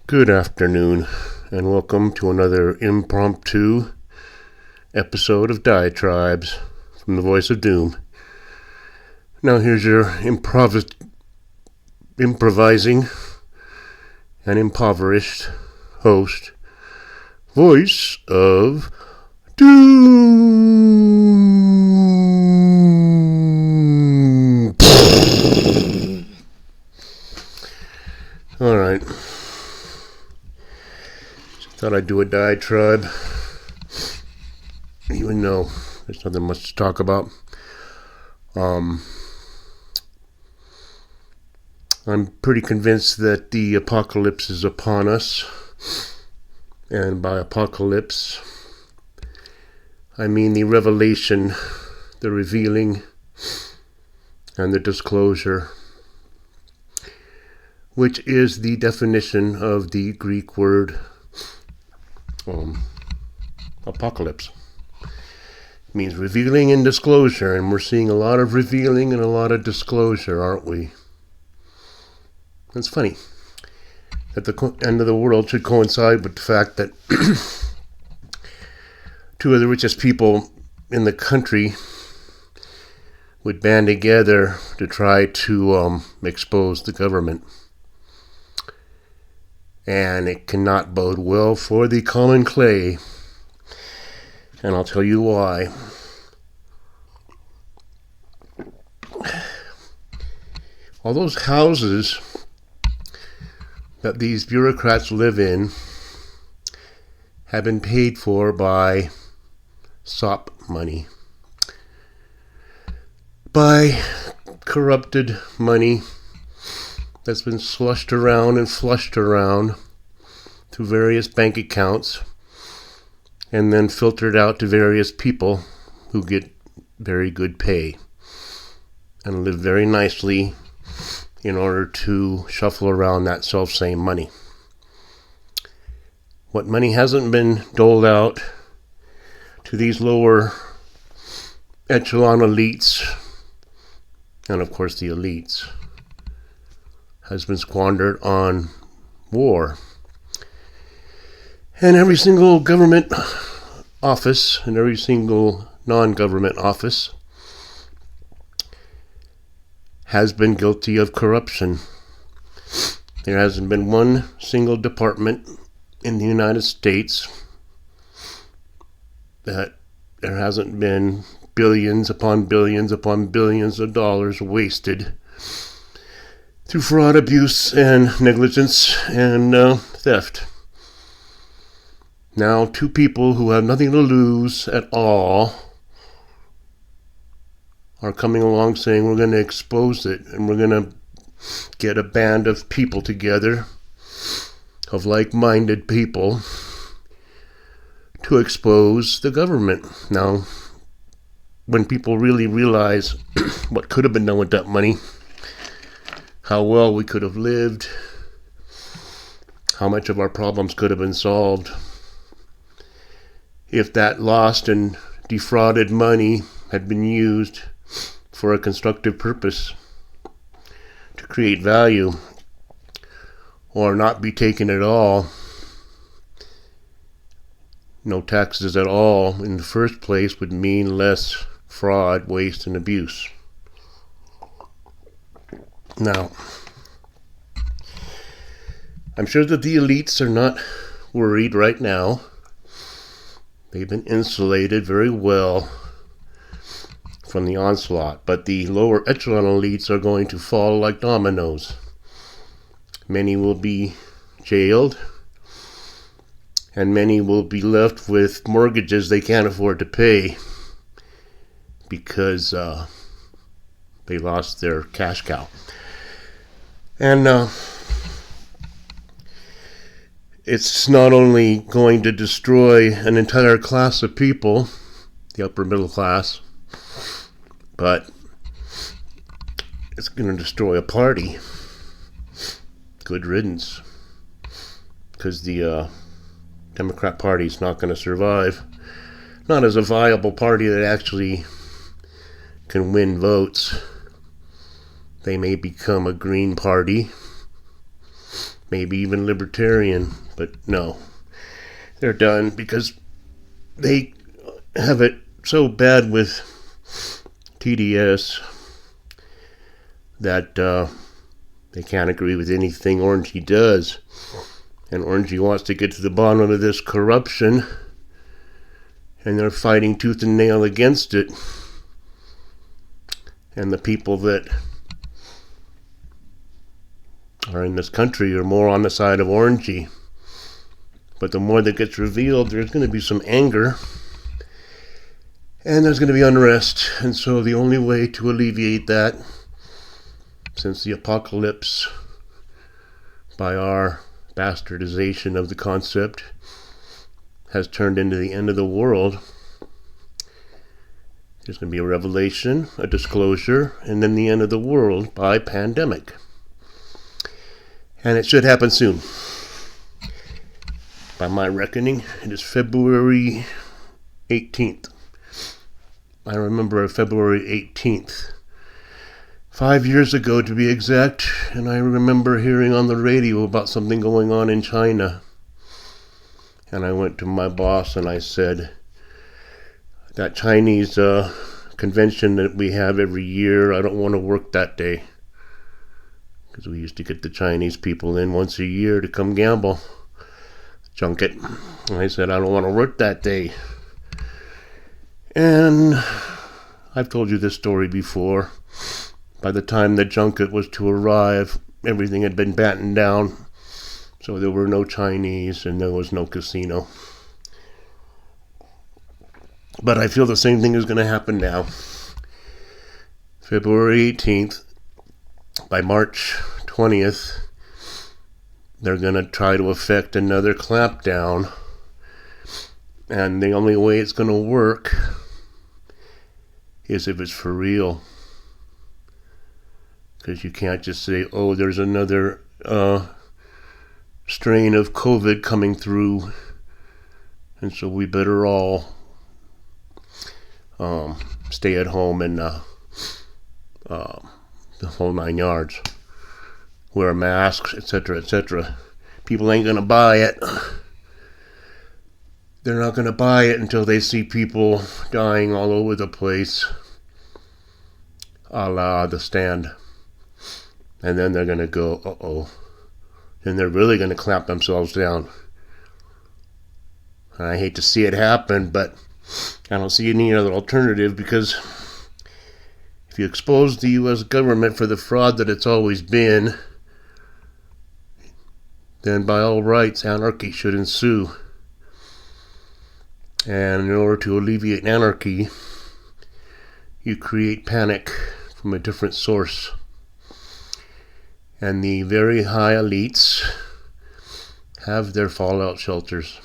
Good afternoon, and welcome to another impromptu episode of Diatribes from the Voice of Doom. Now here's your improvising and impoverished host, Voice of Doom. Alright. Thought I'd do a diatribe, even though there's nothing much to talk about. I'm pretty convinced that the apocalypse is upon us, and by apocalypse, I mean the revelation, the revealing, and the disclosure, which is the definition of the Greek word apocalypse. It means revealing and disclosure, and we're seeing a lot of revealing and a lot of disclosure, aren't we? It's funny that the end of the world should coincide with the fact that two of the richest people in the country would band together to try to expose the government. And it cannot bode well for the common clay. And I'll tell you why. All those houses that these bureaucrats live in have been paid for by sop money. By corrupted money that's been slushed around and flushed around through various bank accounts and then filtered out to various people who get very good pay and live very nicely in order to shuffle around that self-same money. What money hasn't been doled out to these lower echelon elites, and of course the elites, has been squandered on war. And every single government office and every single non-government office has been guilty of corruption. There hasn't been one single department in the United States that there hasn't been billions upon billions upon billions of dollars wasted through fraud, abuse, and negligence, and theft. Now, two people who have nothing to lose at all are coming along saying we're going to expose it, and we're going to get a band of people together, of like-minded people, to expose the government. Now, when people really realize what could have been done with that money, how well we could have lived, how much of our problems could have been solved if that lost and defrauded money had been used for a constructive purpose to create value, or not be taken at all, no taxes at all in the first place would mean less fraud, waste, and abuse. Now, I'm sure that the elites are not worried right now. They've been insulated very well from the onslaught, but the lower echelon elites are going to fall like dominoes. Many will be jailed, and many will be left with mortgages they can't afford to pay because they lost their cash cow. And it's not only going to destroy an entire class of people, the upper middle class, but it's going to destroy a party. Good riddance. Because the Democrat Party is not going to survive. Not as a viable party that actually can win votes. They may become a Green Party, maybe even libertarian, but no. They're done because they have it so bad with TDS that they can't agree with anything Orangey does. And Orangey wants to get to the bottom of this corruption, and they're fighting tooth and nail against it. And the people that are in this country are more on the side of Orangey. But the more that gets revealed, there's going to be some anger, and there's going to be unrest. And so the only way to alleviate that, since the apocalypse, by our bastardization of the concept, has turned into the end of the world, there's going to be a revelation, a disclosure, and then the end of the world by pandemic. And it should happen soon. By my reckoning, it is February 18th. I remember February 18th. 5 years ago, to be exact, and I remember hearing on the radio about something going on in China. And I went to my boss and I said, that Chinese convention that we have every year, I don't want to work that day. Because we used to get the Chinese people in once a year to come gamble. Junket. And I said, I don't want to work that day. And I've told you this story before. By the time the junket was to arrive, everything had been battened down. So there were no Chinese and there was no casino. But I feel the same thing is going to happen now. February 18th, by March 20th, they're going to try to effect another clampdown. And the only way it's going to work is if it's for real. Because you can't just say, oh, there's another strain of COVID coming through, and so we better all stay at home and the whole 9 yards. Wear masks, etc., etc. People ain't gonna buy it. They're not gonna buy it until they see people dying all over the place, a la The Stand. And then they're gonna go, uh-oh. Then they're really gonna clamp themselves down. And I hate to see it happen, but I don't see any other alternative, because if you expose the U.S. government for the fraud that it's always been, then by all rights, anarchy should ensue. And in order to alleviate anarchy, you create panic from a different source. And the very high elites have their fallout shelters,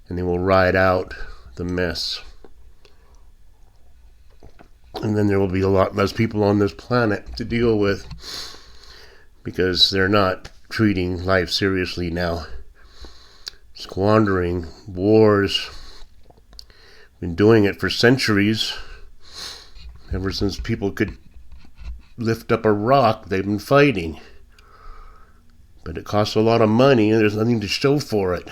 and they will ride out the mess. And then there will be a lot less people on this planet to deal with, because they're not treating life seriously now. Squandering wars. Been doing it for centuries. Ever since people could lift up a rock, they've been fighting. But it costs a lot of money and there's nothing to show for it.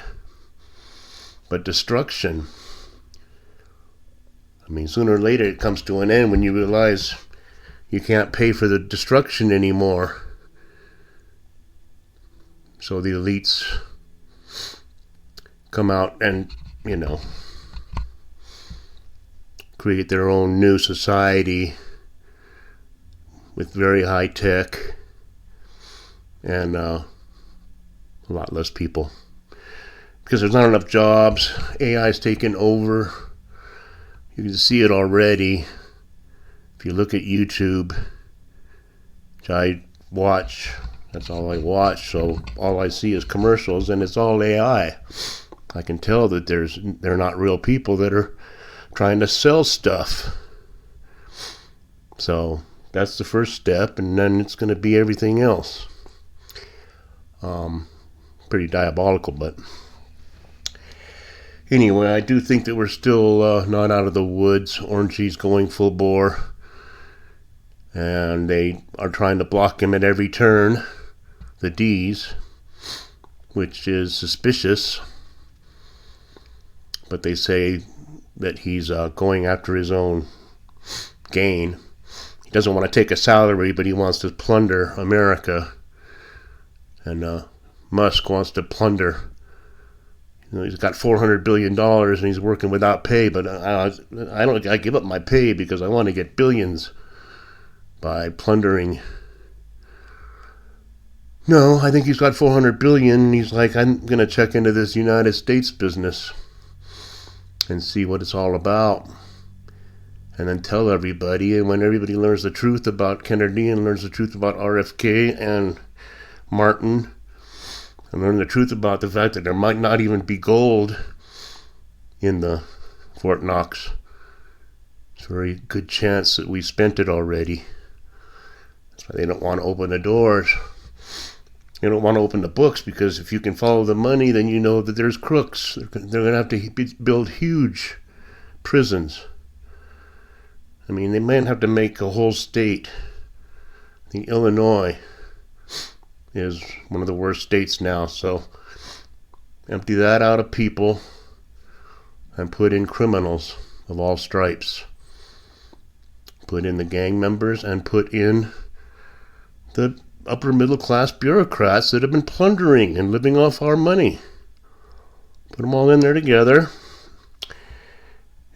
But destruction. I mean, sooner or later it comes to an end when you realize you can't pay for the destruction anymore. So the elites come out and, create their own new society with very high tech and a lot less people. Because there's not enough jobs. AI's taken over. You can see it already. If you look at YouTube, which I watch, that's all I watch, so all I see is commercials, and it's all AI. I can tell that they're not real people that are trying to sell stuff. So that's the first step, and then it's going to be everything else. Pretty diabolical, but anyway, I do think that we're still not out of the woods. Orangey's going full bore, and they are trying to block him at every turn, the D's. which is suspicious. But they say that he's going after his own gain. He doesn't want to take a salary, but he wants to plunder America. And Musk wants to plunder. He's got $400 billion and he's working without pay, but I give up my pay because I want to get billions by plundering. No, I think he's got $400 billion and he's like, I'm going to check into this United States business and see what it's all about. And then tell everybody, and when everybody learns the truth about Kennedy and learns the truth about RFK and Martin, and learn the truth about the fact that there might not even be gold in the Fort Knox. It's a very good chance that we spent it already. That's why they don't want to open the doors. They don't want to open the books, because if you can follow the money, then you know that there's crooks. They're going to have to build huge prisons. I mean, they might have to make a whole state. I think Illinois is one of the worst states now, so empty that out of people and put in criminals of all stripes. Put in the gang members and put in the upper middle class bureaucrats that have been plundering and living off our money. Put them all in there together,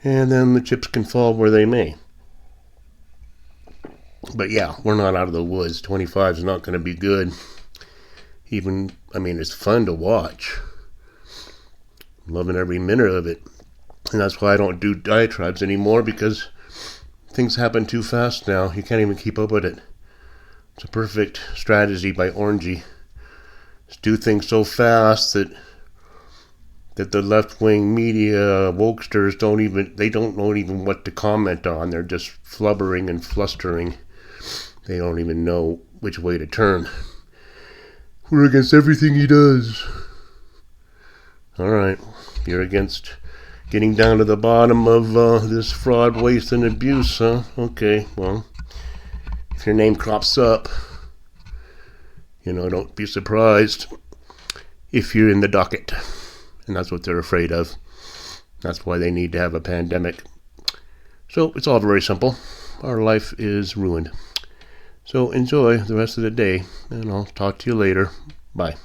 and then the chips can fall where they may. But yeah, we're not out of the woods. 25 is not going to be good. It's fun to watch. I'm loving every minute of it. And that's why I don't do diatribes anymore, because things happen too fast now. You can't even keep up with it. It's a perfect strategy by Orangey. Just do things so fast that the left-wing media wokesters don't know even what to comment on. They're just flubbering and flustering. They don't even know which way to turn. We're against everything he does. All right. You're against getting down to the bottom of this fraud, waste, and abuse, huh? Okay, well, if your name crops up, don't be surprised if you're in the docket. And that's what they're afraid of. That's why they need to have a pandemic. So it's all very simple. Our life is ruined. So enjoy the rest of the day, and I'll talk to you later. Bye.